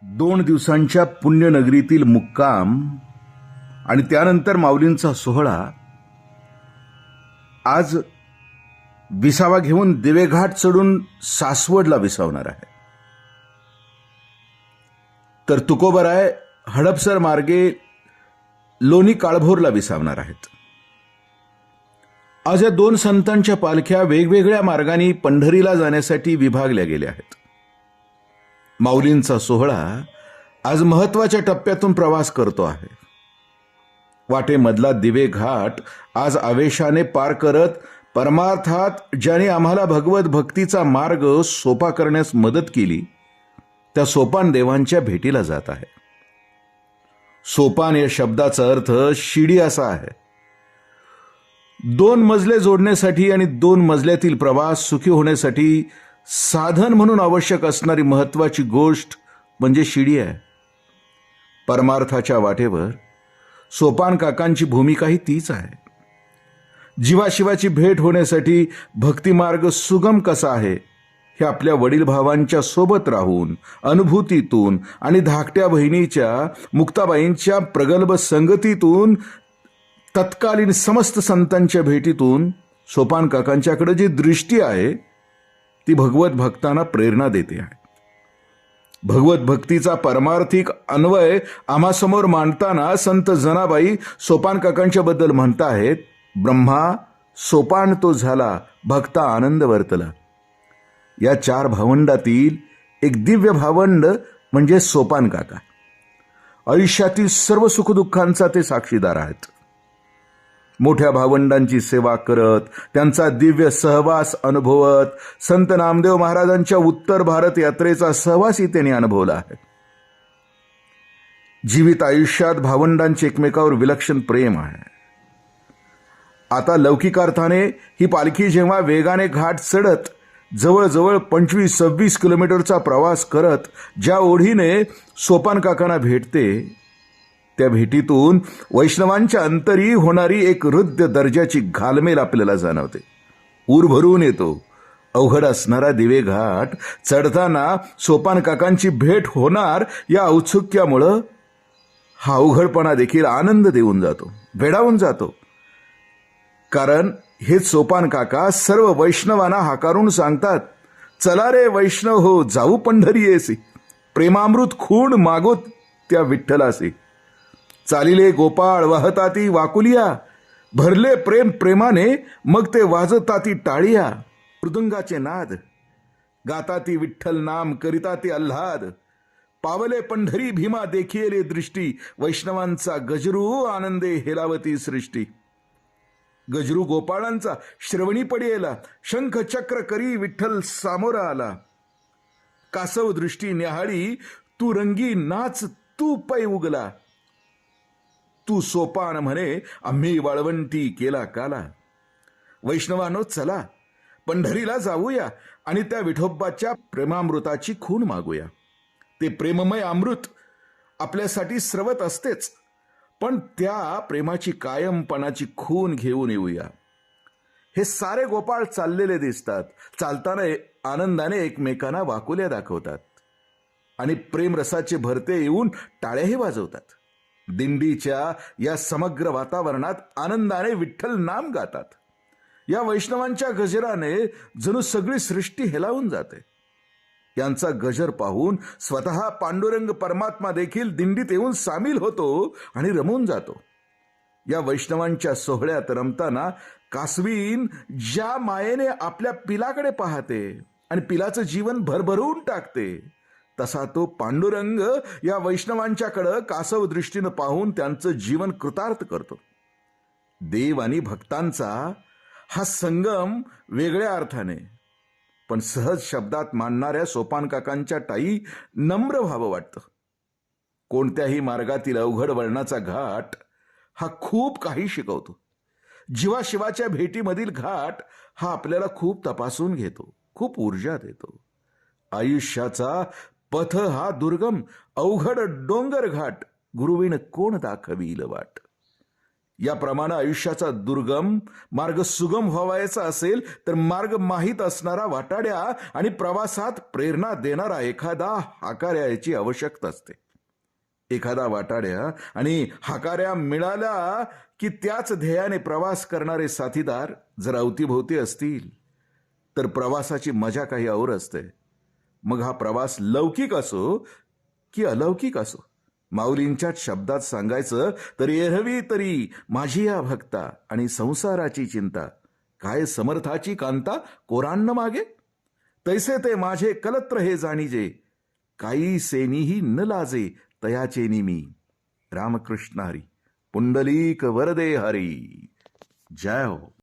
2 दिवसांच्या पुण्यनगरीतील मुक्काम आणि त्यानंतर माऊलींचा सोहळा आज विसावा घेऊन दिवेघाट चढून सासवडला विसावणार आहे. तर तुकोबराय हडपसर मार्गे लोणी काळभोरला विसावणार आहेत. आज या 2 संतांच्या पालख्या वेगवेगळ्या मार्गांनी पंढरीला जाण्यासाठी विभागल्या गेल्या आहेत. माऊलींचा सोहळा आज महत्वाच्या टप्प्यातून प्रवास करतो आहे. वाटेमधला दिवे घाट आज आवेशाने पार करत परमार्थात ज्याने आम्हाला भगवत भक्तीचा मार्ग सोपा करण्यास मदत केली त्या सोपान देवांच्या भेटीला जात आहे. सोपान या शब्दाचा अर्थ शिडी असा आहे. 2 मजले जोडण्यासाठी आणि 2 मजल्यातील प्रवास सुखी होण्यासाठी साधन म्हणून आवश्यक असणारी महत्वाची गोष्ट म्हणजे शिडी आहे. परमार्थाच्या वाटेवर सोपान काकांची भूमिकाही तीच आहे. जीवाशिवाची भेट होण्यासाठी भक्तिमार्ग सुगम कसा आहे हे आपल्या वडील भावांच्या सोबत राहून अनुभूतीतून आणि धाकट्या बहिणीच्या मुक्ताबाईंच्या प्रगल्भ संगतीतून तत्कालीन समस्त संतांच्या भेटीतून सोपान काकांच्याकडे जी दृष्टी आहे ती भगवत भक्तांना प्रेरणा देते आहे. भगवत भक्तीचा परमार्थिक अन्वय आम्हासमोर मांडताना संत जनाबाई सोपान काकांच्या बद्दल म्हणताहेत, ब्रह्मा सोपान तो झाला भक्ता आनंद वर्तला. या 4 भावंडातील एक दिव्य भावंड म्हणजे सोपान काका. आयुष्यातील सर्व सुखदुःखांचा ते साक्षीदार आहेत. मोठ्या भावंडांची सेवा करत त्यांचा दिव्य सहवास अनुभवत संत नामदेव महाराजांच्या उत्तर भारत यात्रेचा सहवासही त्यांनी अनुभवला आहे. जीवित आयुष्यात भावंडांचे एकमेकावर विलक्षण प्रेम आहे. आता लौकिक अर्थाने ही पालखी जेव्हा वेगाने घाट चढत जवळजवळ 25-26 किलोमीटरचा प्रवास करत ज्या ओढीने सोपान काकांना भेटते त्या भेटीतून वैष्णवांच्या अंतरी होणारी एक हृदय दर्जाची घालमेल आपल्याला जाणवते. ऊर भरून येतो. अवघड असणारा दिवे घाट चढताना सोपान काकांची भेट होणार या औत्सुक्यामुळं हा अवघडपणा देखील आनंद देऊन जातो, वेडावून जातो. कारण हे सोपान काका सर्व वैष्णवांना हाकारून सांगतात, चला रे वैष्णव हो जाऊ पंढरी येसी, प्रेमामृत खूण मागो त्या विठ्ठलासी. चालिले गोपाळ वाहताती वाकुलिया, भरले प्रेम प्रेमाने मग ते वाजताती टाळिया. मृदुंगाचे नाद गाताती विठ्ठल नाम करिताती आल्हाद. पावले पंढरी भीमा देखिले दृष्टी, वैष्णवांचा गजरू आनंदे हेलावती सृष्टी. गजरू गोपाळांचा श्रवणी पडियेला, शंख चक्र करी विठ्ठल सामोरा आला. कासव दृष्टी न्याहाळी तू रंगी नाच तू पै उगला. तू सोपान म्हणे आम्ही वाळवंटी केला काला. वैष्णवानो चला पंढरीला जाऊया आणि त्या विठोबाच्या प्रेमामृताची खूण मागूया. ते प्रेममय अमृत आपल्यासाठी स्रवत असतेच, पण त्या प्रेमाची कायमपणाची खूण घेऊन येऊया. हे सारे गोपाळ चाललेले दिसतात. चालताना आनंदाने एकमेकांना वाकुल्या दाखवतात आणि प्रेमरसाचे भरते येऊन टाळ्याही वाजवतात. दिंडीच्या या समग्र वातावरणात आनंदाने विठ्ठल नाम गातात. या वैष्णवांच्या गजराने जणू सगळी सृष्टी हेलावून जाते. यांचा गजर पाहून स्वतः पांडुरंग परमात्मा देखील दिंडीत येऊन सामील होतो आणि रमून जातो. या वैष्णवांच्या सोहळ्यात रमताना कासवीन ज्या मायेने आपल्या पिलाकडे पाहते आणि पिलाचं जीवन भरभरून टाकते, तसा तो पांडुरंग या वैष्णवांच्याकडे कासव दृष्टीनं पाहून त्यांचं जीवन कृतार्थ करतो. देव आणि भक्तांचा हा संगम वेगळ्या अर्थाने पण सहज शब्दात मांडणाऱ्या सोपान काकांच्या टाई नम्र व्हावं वाटतं. कोणत्याही मार्गातील अवघड वळणाचा घाट हा खूप काही शिकवतो. जीवाशिवाच्या भेटीमधील घाट हा आपल्याला खूप तपासून घेतो, खूप ऊर्जा देतो. आयुष्याचा पथ हा दुर्गम अवघड डोंगर घाट गुरुविण कोण दाखवील वाट. याप्रमाणे आयुष्याचा दुर्गम मार्ग सुगम व्हावायचा असेल तर मार्ग माहीत असणारा वाटाड्या आणि प्रवासात प्रेरणा देणारा एखादा हाकाऱ्या याची आवश्यकता असते. एखादा वाटाड्या आणि हाकाऱ्या मिळाला की त्याच ध्येयाने प्रवास करणारे साथीदार जर अवतीभोवती असतील तर प्रवासाची मजा काही और असते. मग हा प्रवास लौकिक असो की अलौकिक असो. माऊलींच्याच शब्दात सांगायचं तर एरवी तरी माझी या भक्ता आणि संसाराची चिंता, काय समर्थाची कांता कोरान्न मागे. तैसे ते माझे कलत्र हे जाणीजे, काही सेनीही न लाजे तयाचेनी मी. रामकृष्ण हरी. पुंडलीक वरदे हरी. जय हो.